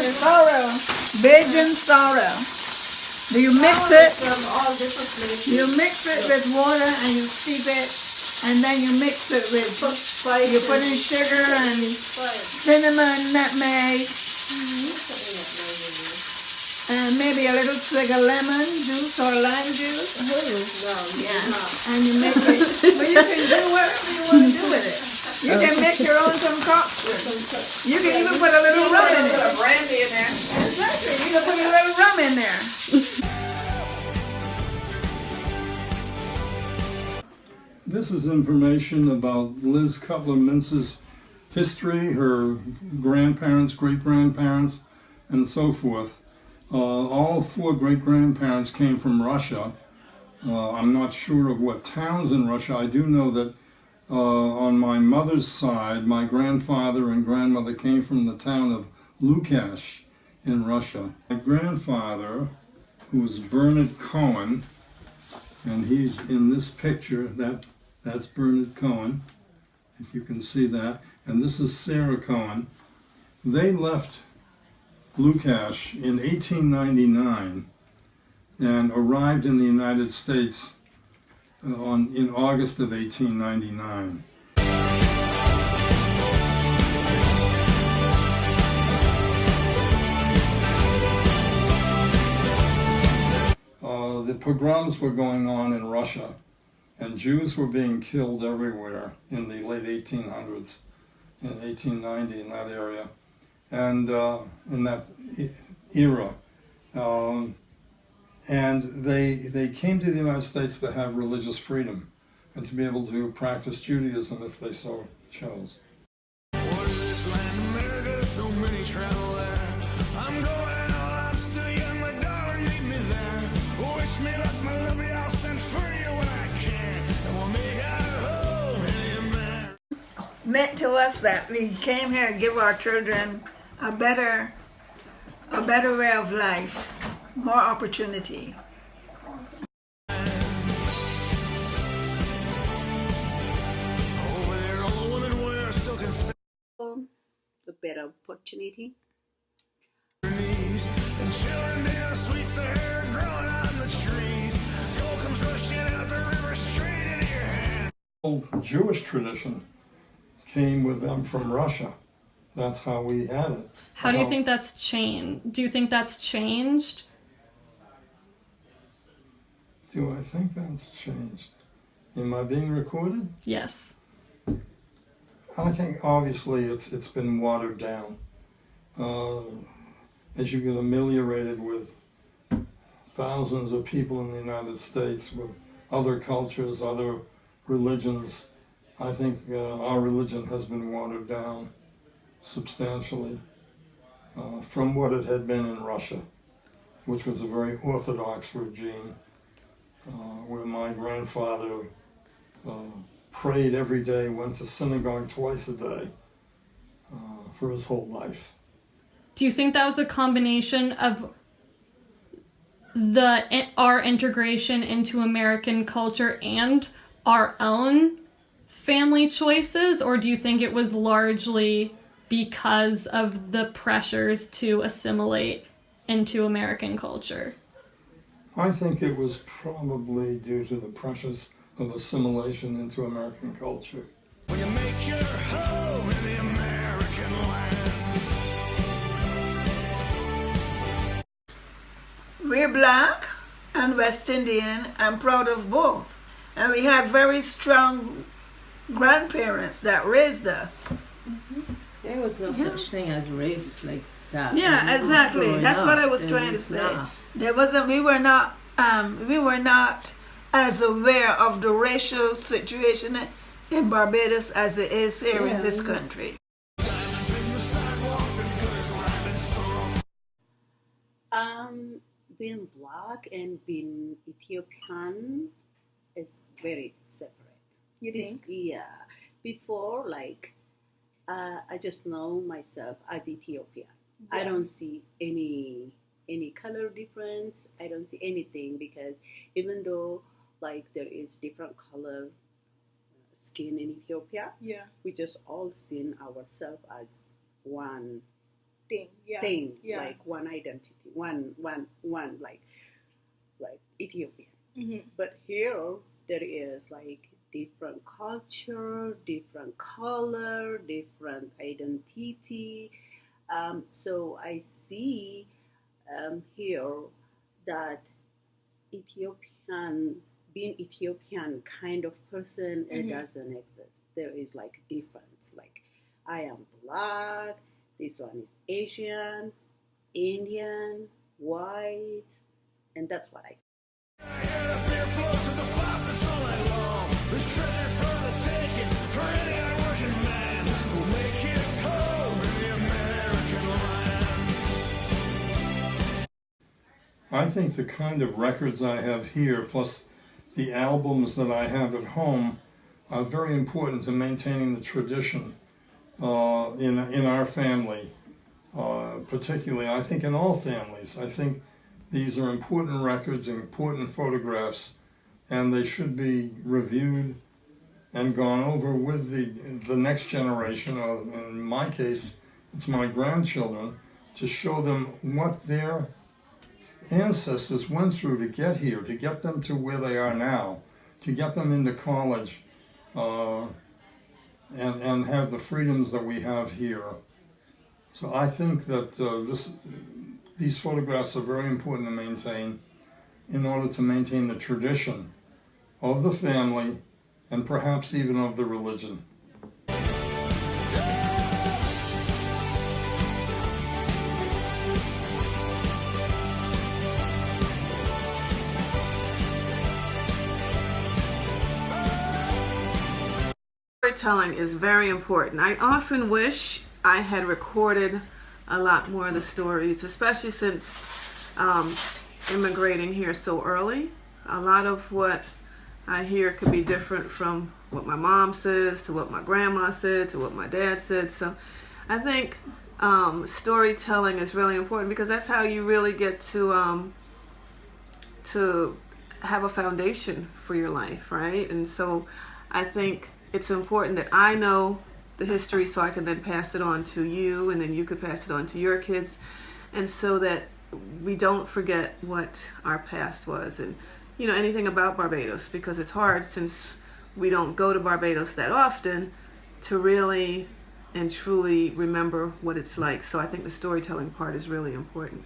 sorrel, Bajan sorrel. Do you mix it? You mix it with water and you steep it, and then you mix it with, you put in sugar and cinnamon, nutmeg, and maybe a little swig of lemon juice or lime juice. And you make it, but you can do whatever you want to do with it. You can make your own concoction. You can even put a little rum in it. Put a brandy in there. Exactly. You can put a little rum in there. This is information about Liz Cutler-Mintz's history, her grandparents, great-grandparents, and so forth. All four great-grandparents came from Russia. I'm not sure of what towns in Russia. I do know that on my mother's side, my grandfather and grandmother came from the town of Lukash in Russia. My grandfather, who was Bernard Cohen, and he's in this picture, that's Bernard Cohen, if you can see that, and this is Sarah Cohen. They left Lukash in 1899 and arrived in the United States in August of 1899. The pogroms were going on in Russia, and Jews were being killed everywhere in the late 1800s, in 1890 in that area, and in that era. And they came to the United States to have religious freedom and to be able to practice Judaism if they so chose. What is this land, America? So many travel there. I'm going on, I'm still young, my darling, meet me there. Wish me luck, my love, I'll send for you when I can. And we'll make our home in America. Meant to us that we came here to give our children a better way of life, more opportunity. Over there, all the women wear silk and A better opportunity. knees. And children dance sweet hair growing on the trees. Gold comes rushing out the river straight into your hand. The Jewish tradition came with them from Russia. That's how we had it. How do you think that's changed? Do you think that's changed? Do I think that's changed? Am I being recorded? Yes. I think obviously it's been watered down. As you get ameliorated with thousands of people in the United States with other cultures, other religions, I think our religion has been watered down substantially from what it had been in Russia, which was a very orthodox regime, where my grandfather prayed every day, went to synagogue twice a day for his whole life. Do you think that was a combination of our integration into American culture and our own family choices, or do you think it was largely because of the pressures to assimilate into American culture? I think it was probably due to the pressures of assimilation into American culture. When you make your home in the American land. We're black and West Indian and proud of both. And we had very strong grandparents that raised us. There was no such thing as race like that. Yeah, exactly. That's what I was trying to say. There wasn't. We were not as aware of the racial situation in Barbados as it is here in this country. Being black and being Ethiopian is very separate. You think? Yeah. Before, I just know myself as Ethiopian. Yeah. I don't see any color difference. I don't see anything, because even though there is different color skin in Ethiopia, we just all seen ourselves as one thing. Yeah. thing, Yeah. like one identity, one like Ethiopian. Mm-hmm. But here there is like different culture, different color, different identity. So I see here that Ethiopian, being Ethiopian kind of person, it Mhm. doesn't exist. There is like difference. Like I am black, this one is Asian, Indian, white, and that's what I see. The beer flows to the faucets all night long. There's treasure for the taking for any hard-working man who'll make his home in the American land. I think the kind of records I have here, plus the albums that I have at home, are very important to maintaining the tradition in our family. Particularly, I think in all families. I think these are important records, important photographs, and they should be reviewed and gone over with the next generation, or in my case, it's my grandchildren, to show them what their ancestors went through to get here, to get them to where they are now, to get them into college, and have the freedoms that we have here. So I think that these photographs are very important to maintain in order to maintain the tradition of the family and perhaps even of the religion. Storytelling is very important. I often wish I had recorded a lot more of the stories, especially since immigrating here so early. A lot of what I hear could be different from what my mom says, to what my grandma said, to what my dad said. So I think storytelling is really important because that's how you really get to have a foundation for your life, right? And so I think it's important that I know the history so I can then pass it on to you, and then you could pass it on to your kids, and so that we don't forget what our past was, and anything about Barbados, because it's hard since we don't go to Barbados that often to really and truly remember what it's like. So I think the storytelling part is really important.